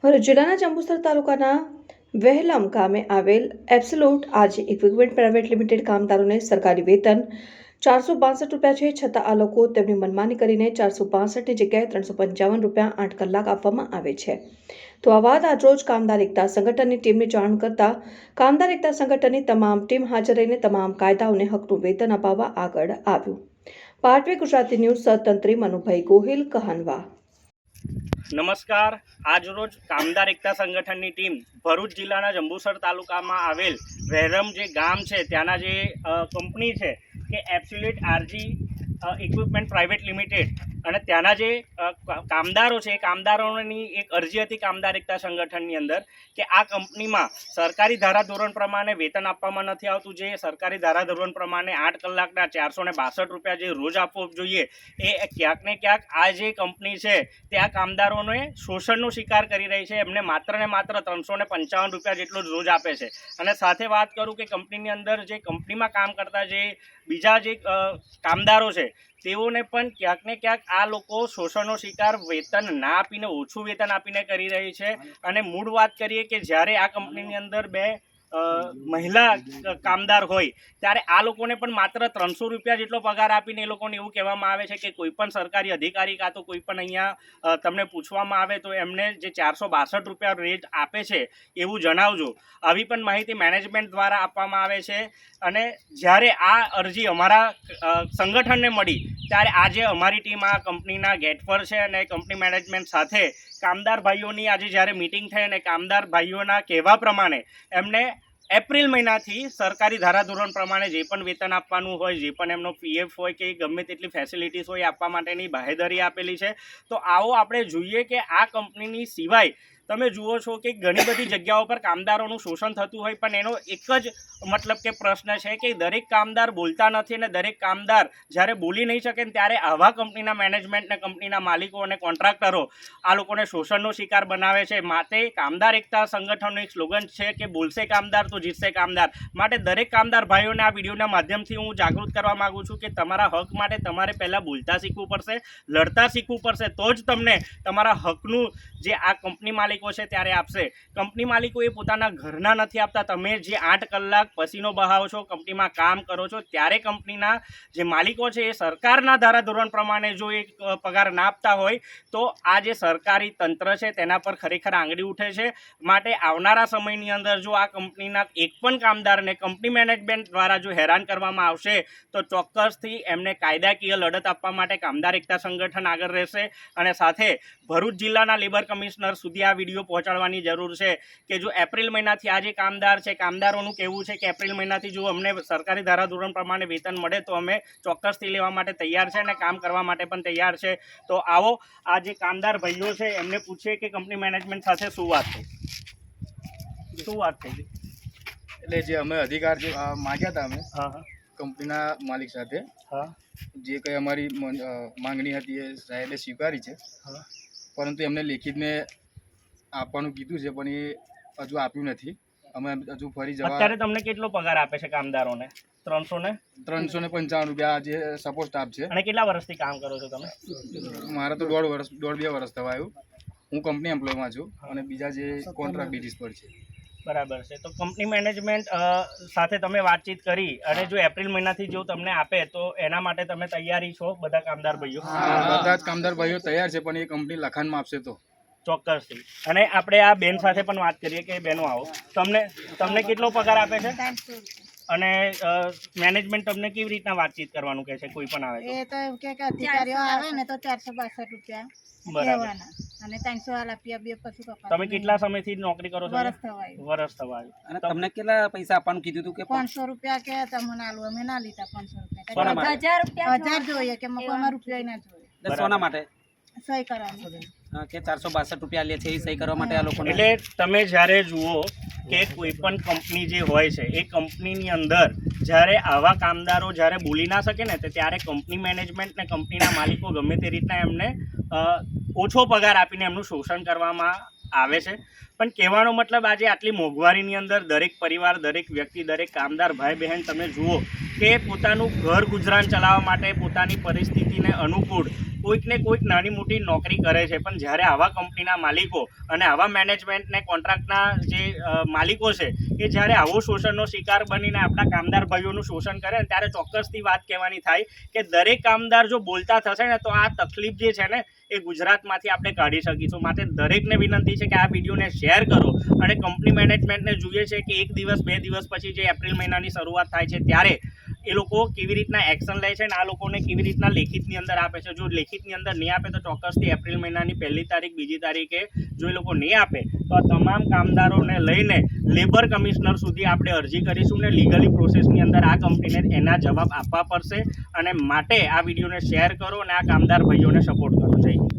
ભરૂચ જિલ્લાના જંબુસર તાલુકાના વહેલમ ગામે આવેલ absolute R G equipment private limited કામદારોને સરકારી વેતન 462 રૂપિયા છે, છતાં આ લોકો તેમની મનમાની કરીને 462ની જગ્યાએ 355 રૂપિયા 8 કલાક આપવામાં આવે છે। તો આ વાત આજરોજ કામદાર એકતા સંગઠનની ટીમને જાણ કરતા કામદાર એકતા સંગઠનની તમામ ટીમ હાજર રહીને તમામ કાયદાઓને હકનું વેતન અપાવવા આગળ આવ્યું। પાટવી ગુજરાતી ન્યૂઝ સહતંત્રી મનુભાઈ ગોહિલ કહાનવા। નમસ્કાર। આજરોજ કામદાર એકતા સંગઠનની ટીમ ભરૂચ જિલ્લાના જંબુસર તાલુકામાં આવેલ વહેરમ જે ગામ છે ત્યાંના જે કંપની છે કે absolute R G equipment private limited અને ત્યાંના જે કામદારો છે એ કામદારોની એક અરજી હતી કામદાર એકતા સંગઠનની અંદર કે આ કંપનીમાં સરકારી ધારાધોરણ પ્રમાણે વેતન આપવામાં નથી આવતું। જે સરકારી ધારાધોરણ પ્રમાણે 8 કલાકના 462 રૂપિયા જે રોજ આપવો જોઈએ એ ક્યાંક ને ક્યાંક આ જે કંપની છે તે આ કામદારોને શોષણનો શિકાર કરી રહી છે। એમને માત્ર ને માત્ર 355 રૂપિયા જેટલો જ રોજ આપે છે। અને સાથે વાત કરું કે કંપનીની અંદર જે કંપનીમાં કામ કરતા જે બીજા જે કામદારો છે તેઓને પણ ક્યાંક ને ક્યાંક આ લોકો શોષણનો શિકાર વેતન ના આપીને ઓછું વેતન આપીને કરી રહી છે। અને મૂળ વાત કરીએ કે જ્યારે આ કંપનીની અંદર બે મહિલા કામદાર હોય ત્યારે આ લોકોને પણ માત્ર 300 રૂપિયા જેટલો પગાર આપીને એ લોકોને એવું કહેવામાં આવે છે કે કોઈ પણ સરકારી અધિકારી કાં તો કોઈ પણ અહીંયા તમને પૂછવામાં આવે તો એમને જે 462 રૂપિયા રેટ આપે છે એવું જણાવજો। આવી પણ માહિતી મેનેજમેન્ટ દ્વારા આપવામાં આવે છે। અને જ્યારે આ અરજી અમારા સંગઠનને મળી ત્યારે આજે અમારી ટીમ આ કંપનીના ગેટ પર છે અને કંપની મેનેજમેન્ટ સાથે કામદાર ભાઈઓની આજે જ્યારે મિટિંગ થઈ અને કામદાર ભાઈઓના કહેવા પ્રમાણે એમને એપ્રિલ મહિનાથી સરકારી ધારાધોરણ પ્રમાણે જે પણ વેતન આપવાનું હોય, જે પણ એમનો પીએફ હોય કે ગમે તેટલી ફેસિલિટીઝ હોય આપવા માટેની બાહેધરી આપેલી છે। તો આવો આપણે જોઈએ કે આ કંપનીની સિવાય તમે જુઓ છો કે ઘણી બધી જગ્યાઓ પર કામદારોનું શોષણ થતું હોય પણ એનો એક જ મતલબ કે પ્રશ્ન છે કે દરેક કામદાર બોલતા નથી અને દરેક કામદાર જ્યારે બોલી નહીં શકે ત્યારે આવા કંપનીના મેનેજમેન્ટને કંપનીના માલિકો અને કોન્ટ્રાક્ટરો આ લોકોને શોષણનો શિકાર બનાવે છે। માટે કામદાર એકતા સંગઠનનું એક સ્લોગન છે કે બોલશે કામદાર તો જીતશે કામદાર। માટે દરેક કામદાર ભાઈઓને આ વિડીયોના માધ્યમથી હું જાગૃત કરવા માગું છું કે તમારા હક માટે તમારે પહેલાં બોલતા શીખવું પડશે, લડતા શીખવું પડશે, તો જ તમને તમારા હકનું જે આ કંપની માલિક છે ત્યારે આપશે। કંપની માલિકો એ પોતાના ઘરના નથી આપતા। તમે જે 8 કલાક પસીનો બહાવો છો, કંપનીમાં કામ કરો છો ત્યારે કંપનીના જે માલિકો છે એ સરકારના ધારાધોરણ પ્રમાણે જો એક પગાર ના આપતા હોય તો આ જે સરકારી તંત્ર છે તેના પર ખરેખર આંગળી ઉઠે છે। માટે આવનારા સમયની અંદર જો આ કંપનીના એક પણ કામદારને કંપની મેનેજમેન્ટ દ્વારા જો હેરાન કરવામાં આવશે તો ચોક્કસથી એમને કાયદાકીય લડત આપવા માટે કામદાર એકતા સંગઠન આગળ રહેશે। અને સાથે ભરૂચ જિલ્લાના લેબર કમિશનર સુધી આ વિડીયો પહોંચાડવાની જરૂર છે કે જો એપ્રિલ મહિનાથી આ જે કામદાર છે કામદારોનું કહેવું છે કે એપ્રિલ મહિનાથી જો અમને સરકારી ધારાધોરણ પ્રમાણે વેતન મળે તો અમે ચોક્કસથી લેવા માટે તૈયાર છે અને કામ કરવા માટે પણ તૈયાર છે। તો આવો આ જે કામદાર ભાઈઓ છે એમને પૂછીએ કે કંપની મેનેજમેન્ટ સાથે શું વાત થઈ એટલે જે અમે અધિકાર જે માગ્યા હતા અમે કંપનીના માલિક સાથે જે કંઈ અમારી માંગણી હતી એ સાહેબે સ્વીકારી છે, પરંતુ એમને લેખિતને આપવાનું કીધું છે પણ એ હજુ આપ્યું નથી। અમે હજુ ફરી જવા અત્યારે તમને કેટલો પગાર આપે છે કામદારોને? 355 રૂપિયા જે સપોર્ટ સ્ટાફ છે। અને કેટલા વર્ષથી કામ કરો છો તમે? મારા તો 1.5-2 વર્ષ થવા આવ્યું। હું કંપની એમ્પ્લોયમાં છું અને બીજા જે કોન્ટ્રાક્ટ બેઝિસ પર છે। બરાબર છે। તો કંપની મેનેજમેન્ટ સાથે તમે વાતચીત કરી અને જો એપ્રિલ મહિનાથી જો તમને આપે તો એના માટે તમે તૈયારી છો બધા કામદાર ભાઈઓ? બધા જ કામદાર ભાઈઓ તૈયાર છે પણ એ કંપની લખાણમાં આપશે તો ચોક્કસથી। અને આપણે આ બેન સાથે પણ વાત કરીએ કે બેનો આવો, તમને કેટલો પગાર આપે છે અને મેનેજમેન્ટ તમને કેવી રીતના વાતચીત કરવાનું કહે છે કોઈ પણ આવે એ તો એવું કે અધિકારીઓ આવે ને તો 462 રૂપિયા કહેવાના અને 300 વાળા રૂપિયા બે પછી કપાત। તમે કેટલા સમયથી નોકરી કરો છો? વર્ષ થવા આવ્યું। અને તમને કેટલા પૈસા આપવાનું કીધું હતું? કે 500 રૂપિયા કે તમને આલુ, અમે ના લીધા 500 રૂપિયા। 1000 જોઈએ કે મકોમાં રૂપિયા ના જોઈએ। સોના માટે સહી કરવાની કે 462 રૂપિયા લે છે એ સહી કરવા માટે આ લોકોને? એટલે તમે જ્યારે જુઓ કે કોઈ પણ કંપની જે હોય છે એ કંપનીની અંદર જ્યારે આવા કામદારો જ્યારે બોલી ના શકે ને ત્યારે કંપની મેનેજમેન્ટ ને કંપનીના માલિકો ગમે તે રીતના એમને ઓછો પગાર આપીને એમનું શોષણ કરવામાં આવે છે। પણ કહેવાનો મતલબ આજે આટલી મોંઘવારીની અંદર દરેક પરિવાર, દરેક વ્યક્તિ, દરેક કામદાર ભાઈ બહેન તમે જુઓ કે પોતાનું ઘર ગુજરાન ચલાવવા માટે પોતાની પરિસ્થિતિને અનુકૂળ કોઈક ને કોઈક નાની મોટી નોકરી કરે છે, પણ જ્યારે આવા કંપનીના માલિકો અને આવા મેનેજમેન્ટને કોન્ટ્રાક્ટના જે માલિકો છે એ જ્યારે આવો શોષણનો શિકાર બનીને આપણા કામદાર ભાઈઓનું શોષણ કરે ને ત્યારે ચોક્કસથી વાત કહેવાની થાય કે દરેક કામદાર જો બોલતા થશે ને તો આ તકલીફ જે છે ને એ ગુજરાતમાંથી આપણે કાઢી શકીશું. માટે દરેકને વિનંતી છે કે આ વિડીયોને શેર કરો અને કંપની મેનેજમેન્ટને જોઈએ છે કે 1 દિવસ 2 દિવસ પછી જે એપ્રિલ મહિનાની શરૂઆત થાય છે ત્યારે એ લોકો કેવી રીતના એક્શન લે છે અને આ લોકોને કેવી રીતના લેખિતની અંદર આપે છે. જો લેખિતની અંદર નહીં આપે તો ચોક્કસથી એપ્રિલ મહિનાની 1લી તારીખ 2જી તારીખે જો એ લોકો નહીં આપે તો આ તમામ કામદારોને લઈને લેબર કમિશનર સુધી આપણે અરજી કરીશું ને લીગલી પ્રોસેસની અંદર આ કંપનીને એના જવાબ આપવા પડશે. અને માટે આ વિડીયોને શેર કરો અને આ કામદાર ભાઈઓને સપોર્ટ કરો. જય હિન્દ.